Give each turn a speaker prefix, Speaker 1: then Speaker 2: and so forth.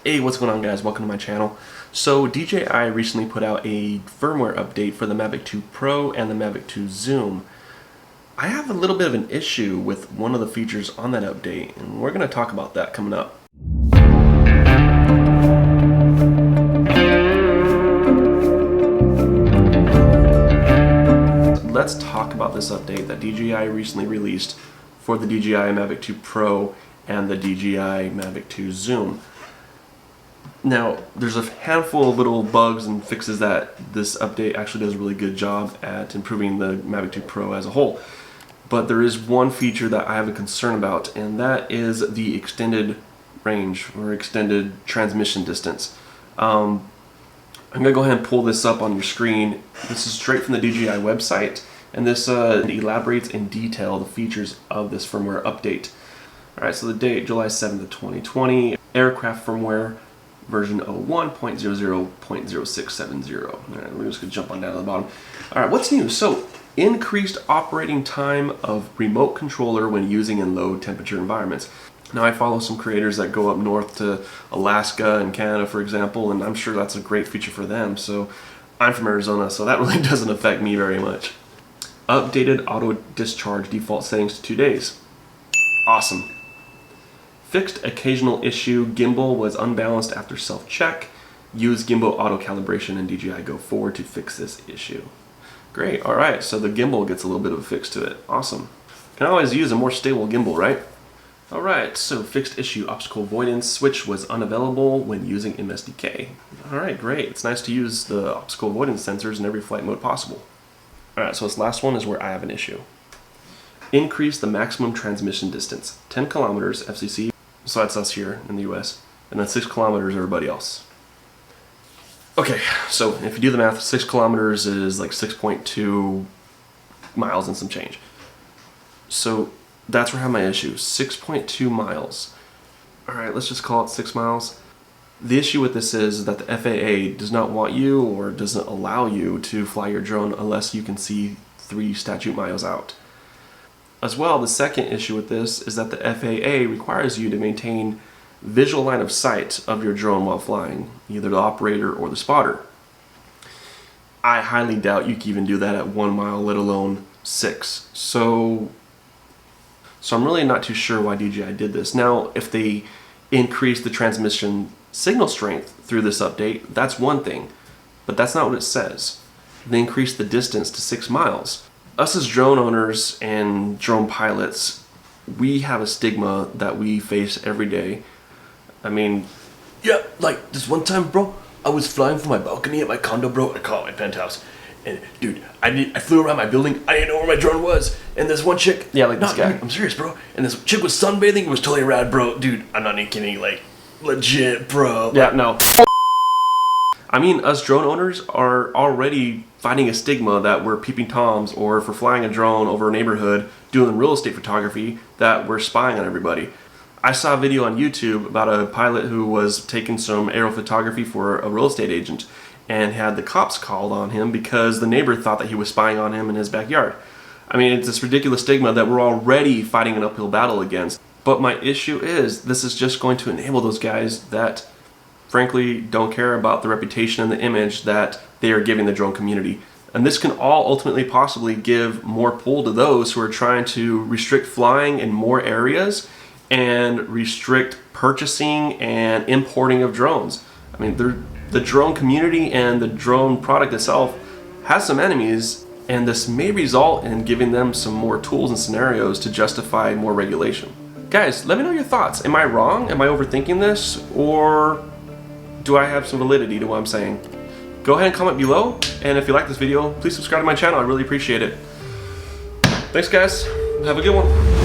Speaker 1: Hey, what's going on guys? Welcome to my channel. So DJI recently put out a firmware update for the Mavic 2 Pro and the Mavic 2 Zoom. I have a little bit of an issue with one of the features on that update, and we're going to talk about that coming up. Let's talk about this update that DJI recently released for the DJI Mavic 2 Pro and the DJI Mavic 2 Zoom. Now, there's a handful of little bugs and fixes that this update actually does a really good job at improving the Mavic 2 Pro as a whole. But there is one feature that I have a concern about, and that is the extended range or extended transmission distance. I'm going to go ahead and pull this up on your screen. This is straight from the DJI website, and this elaborates in detail the features of this firmware update. Alright, so the date, July 7th, 2020, aircraft firmware version 01.00.0670. Alright, we're just going to jump on down to the bottom. Alright, what's new? So, increased operating time of remote controller when using in low temperature environments. Now, I follow some creators that go up north to Alaska and Canada, for example, and I'm sure that's a great feature for them. So, I'm from Arizona, so that really doesn't affect me very much. Updated auto discharge default settings to 2 days. Awesome. Fixed occasional issue, gimbal was unbalanced after self-check. Use gimbal auto calibration in DJI Go Forward to fix this issue. Great, alright, so the gimbal gets a little bit of a fix to it. Awesome. Can always use a more stable gimbal, right? Alright, so fixed issue, obstacle avoidance switch was unavailable when using MSDK. Alright, great. It's nice to use the obstacle avoidance sensors in every flight mode possible. Alright, so this last one is where I have an issue. Increase the maximum transmission distance, 10 kilometers FCC. So that's us here in the US, and then 6 kilometers everybody else. Okay, so if you do the math, 6 kilometers is like 6.2 miles and some change. So that's where I have my issue, 6.2 miles. Alright, let's just call it 6 miles. The issue with this is that the FAA does not want you or doesn't allow you to fly your drone unless you can see 3 statute miles out. As well, the second issue with this is that the FAA requires you to maintain visual line of sight of your drone while flying, either the operator or the spotter. I highly doubt you can even do that at 1 mile, let alone 6. So I'm really not too sure why DJI did this. Now, if they increase the transmission signal strength through this update, that's one thing, but that's not what it says. They increased the distance to 6 miles. Us as drone owners and drone pilots, we have a stigma that we face every day. I mean, yeah, like this one time, bro, I was flying from my balcony at my condo, bro. I call it my penthouse. And dude, I flew around my building. I didn't know where my drone was. And this one chick, yeah, like this guy. Dude, I'm serious, bro. And this chick was sunbathing. It was totally rad, bro. Dude, I'm not even kidding. Like, legit, bro. Yeah, no. I mean, us drone owners are already fighting a stigma that we're peeping toms, or if we're flying a drone over a neighborhood doing real estate photography, that we're spying on everybody. I saw a video on YouTube about a pilot who was taking some aerial photography for a real estate agent and had the cops called on him because the neighbor thought that he was spying on him in his backyard. I mean, it's this ridiculous stigma that we're already fighting an uphill battle against. But my issue is, this is just going to enable those guys that frankly don't care about the reputation and the image that they are giving the drone community. And this can all ultimately possibly give more pull to those who are trying to restrict flying in more areas and restrict purchasing and importing of drones. I mean, the drone community and the drone product itself has some enemies, and this may result in giving them some more tools and scenarios to justify more regulation. Guys, let me know your thoughts. Am I wrong? Am I overthinking this? Or do I have some validity to what I'm saying? Go ahead and comment below, and if you like this video, please subscribe to my channel. I really appreciate it. Thanks guys, have a good one.